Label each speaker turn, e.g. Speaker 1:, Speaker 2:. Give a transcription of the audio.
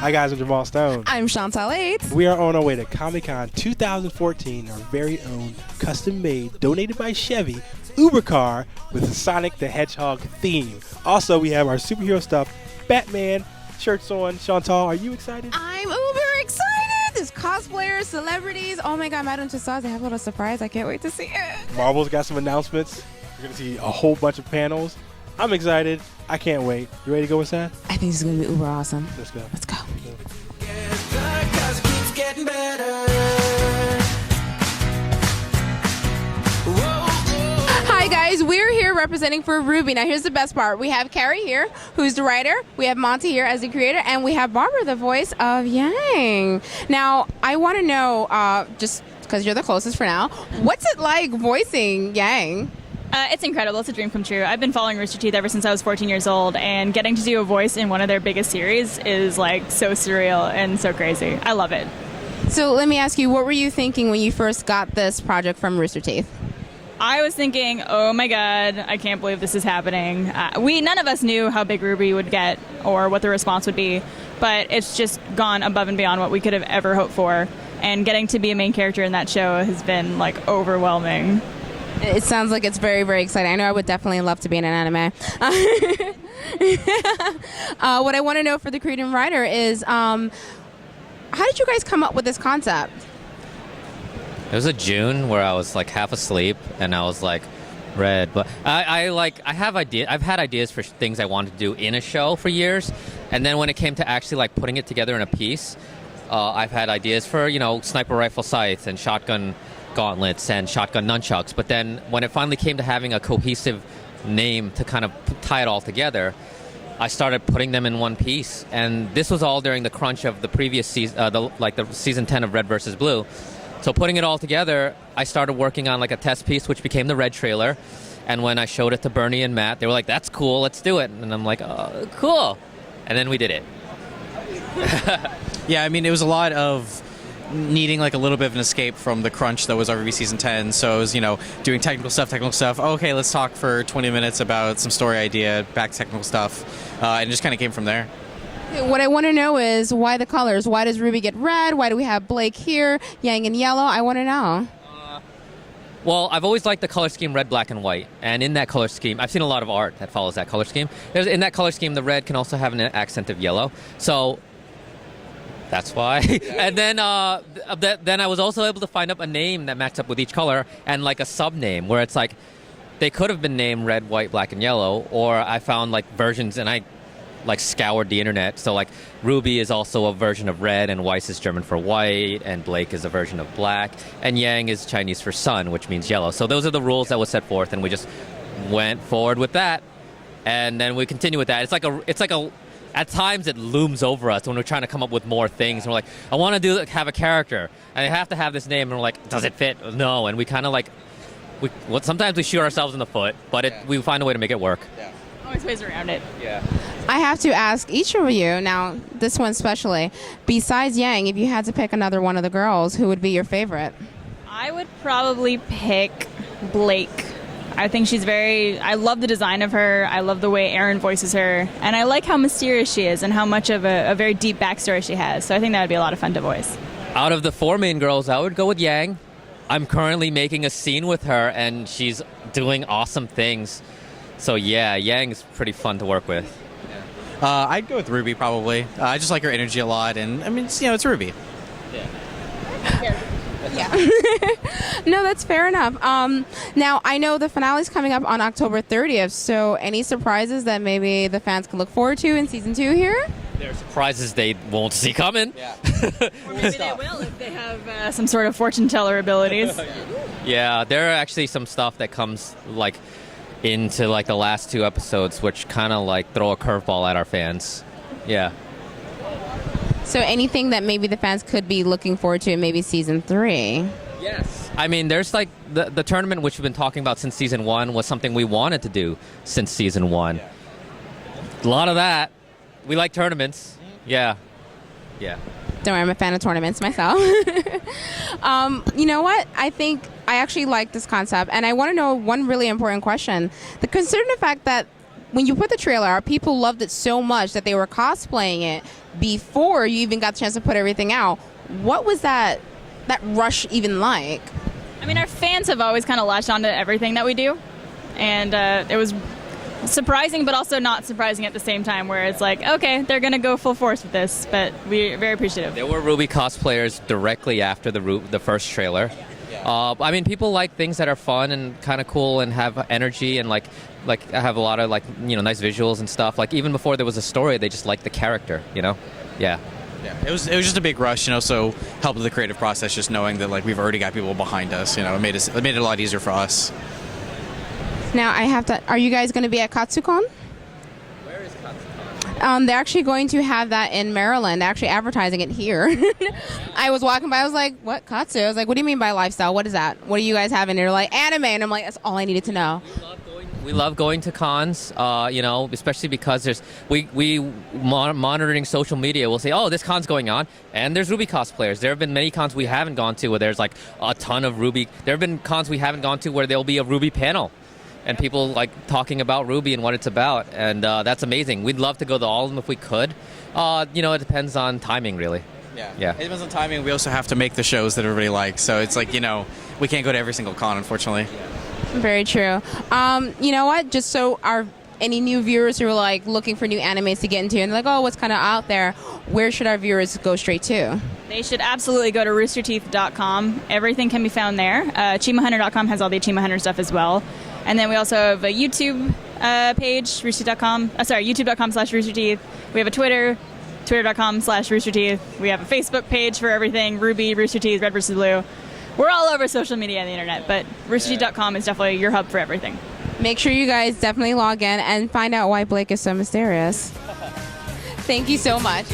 Speaker 1: Hi guys, I'm Jamal Stone.
Speaker 2: I'm Chantal 8.
Speaker 1: We are on our way to Comic-Con 2014, our very own custom-made, donated by Chevy, Uber car with a Sonic the Hedgehog theme. Also, we have our superhero stuff, Batman shirts on. Chantal, are you excited?
Speaker 2: I'm uber excited. There's cosplayers, celebrities. Oh my God, Madame Tussauds, they have a little surprise. I can't wait to see it.
Speaker 1: Marvel's got some announcements. You're going to see a whole bunch of panels. I'm excited. I can't wait. You ready to go inside?
Speaker 2: I think it's going to be uber awesome.
Speaker 1: Let's go.
Speaker 2: Let's go. Hi guys, we're here representing for RWBY. Now here's the best part. We have Carrie here, who's the writer. We have Monty here as the creator, and we have Barbara, the voice of Yang. Now, I want to know, just because you're the closest for now, what's it like voicing Yang?
Speaker 3: It's incredible. It's a dream come true. I've been following Rooster Teeth ever since I was 14 years old, and getting to do a voice in one of their biggest series is like so surreal and so crazy. I love it.
Speaker 2: So let me ask you, what were you thinking when you first got this project from Rooster Teeth?
Speaker 3: I was thinking, oh my God, I can't believe this is happening. None of us knew how big RWBY would get or what the response would be, but it's just gone above and beyond what we could have ever hoped for. And getting to be a main character in that show has been like overwhelming.
Speaker 2: It sounds like it's very, very exciting. I know I would definitely love to be in an anime. What I want to know for the creative writer is, how did you guys come up with this concept?
Speaker 4: It was a June where I was like half asleep and I was like, red. But I've had ideas for things I wanted to do in a show for years, and then when it came to actually like putting it together in a piece, I've had ideas for sniper rifle sights and shotgun gauntlets and shotgun nunchucks. But then when it finally came to having a cohesive name to kind of tie it all together, I started putting them in one piece. And this was all during the crunch of the previous season, the season 10 of Red vs. Blue. So putting it all together, I started working on like a test piece, which became the Red trailer. And when I showed it to Bernie and Matt, they were like, "That's cool, let's do it." And I'm like, "Oh, cool." And then we did it.
Speaker 5: Yeah, I mean, it was a lot of needing like a little bit of an escape from the crunch that was RWBY season 10. So it was, doing technical stuff. Okay, let's talk for 20 minutes about some story idea, back to technical stuff. And it just kind of came from there.
Speaker 2: What I want to know is why the colors? Why does RWBY get red? Why do we have Blake here, Yang in yellow? I want to know.
Speaker 4: Well, I've always liked the color scheme red, black, and white. And in that color scheme, I've seen a lot of art that follows that color scheme. In that color scheme, the red can also have an accent of yellow. So that's why. And then I was also able to find up a name that matched up with each color and like a sub-name where it's like they could have been named red, white, black, and yellow, or I found like versions and I like scoured the internet. So like RWBY is also a version of red, and Weiss is German for white, and Blake is a version of black, and Yang is Chinese for sun, which means yellow. So those are the rules that was set forth, and we just went forward with that, and then we continue with that. It's like a at times it looms over us when we're trying to come up with more things, and we're like, I want to have a character and I have to have this name, and we're like, does it fit? No. And we kind of like sometimes we shoot ourselves in the foot, but we find a way to make it work.
Speaker 3: Always ways around it.
Speaker 4: Yeah.
Speaker 2: I have to ask each of you, now this one especially, besides Yang, if you had to pick another one of the girls, who would be your favorite?
Speaker 3: I would probably pick Blake. I think I love the design of her. I love the way Aaron voices her. And I like how mysterious she is and how much of a very deep backstory she has. So I think that would be a lot of fun to voice.
Speaker 4: Out of the four main girls, I would go with Yang. I'm currently making a scene with her, and she's doing awesome things. So yeah, Yang is pretty fun to work with.
Speaker 5: I'd go with RWBY probably. I just like her energy a lot, and I mean, it's RWBY.
Speaker 2: Yeah. No, that's fair enough. Now, I know the finale's coming up on October 30th, so any surprises that maybe the fans can look forward to in Season 2 here?
Speaker 4: There are surprises they won't see coming.
Speaker 5: Yeah.
Speaker 3: Or maybe they will if they have some sort of fortune teller abilities.
Speaker 4: Yeah, there are actually some stuff that comes like into like the last two episodes, which kind of like throw a curveball at our fans. Yeah.
Speaker 2: So anything that maybe the fans could be looking forward to in maybe Season 3?
Speaker 4: Yes. I mean, there's like the tournament, which we've been talking about since Season 1, was something we wanted to do since Season 1. Yeah. A lot of that. We like tournaments. Yeah. Yeah.
Speaker 2: Don't worry, I'm a fan of tournaments myself. You know what? I think I actually like this concept, and I want to know one really important question. Considering the fact that when you put the trailer out, people loved it so much that they were cosplaying it before you even got the chance to put everything out. What was that rush even like?
Speaker 3: I mean, our fans have always kind of latched onto everything that we do, and it was surprising, but also not surprising at the same time, where it's like, okay, they're going to go full force with this, but we're very appreciative.
Speaker 4: There were RWBY cosplayers directly after the first trailer. I mean, people like things that are fun and kind of cool and have energy and like have a lot of nice visuals and stuff. Like even before there was a story, they just liked the character, Yeah.
Speaker 5: Yeah, it was just a big rush, so helped with the creative process, just knowing that we've already got people behind us, it made it a lot easier for us.
Speaker 2: Now I have to. Are you guys going to be at KatsuCon?
Speaker 4: Where is KatsuCon?
Speaker 2: They're actually going to have that in Maryland. They're actually advertising it here. I was walking by. I was like, "What Katsu?" I was like, "What do you mean by lifestyle? What is that? What do you guys have in there?" Like anime, and I'm like, "That's all I needed to know."
Speaker 4: We love going to cons, especially because we monitoring social media. We'll say, oh, this con's going on, and there's RWBY cosplayers. There have been many cons we haven't gone to where there's a ton of RWBY. There have been cons we haven't gone to where there'll be a RWBY panel. And people talking about RWBY and what it's about, and that's amazing. We'd love to go to all of them if we could. It depends on timing, really. Yeah.
Speaker 5: It depends on timing. We also have to make the shows that everybody likes, so it's we can't go to every single con, unfortunately.
Speaker 2: Very true. You know what? Just so any new viewers who are looking for new animes to get into and oh, what's kind of out there, where should our viewers go straight to?
Speaker 3: They should absolutely go to roosterteeth.com. Everything can be found there. AchievementHunter.com has all the Achievement Hunter stuff as well. And then we also have a YouTube page, youtube.com/roosterteeth. We have a Twitter, twitter.com/roosterteeth. We have a Facebook page for everything, RWBY, Rooster Teeth, Red vs. Blue. We're all over social media and the internet, but roosterteeth.com is definitely your hub for everything.
Speaker 2: Make sure you guys definitely log in and find out why Blake is so mysterious. Thank you so much.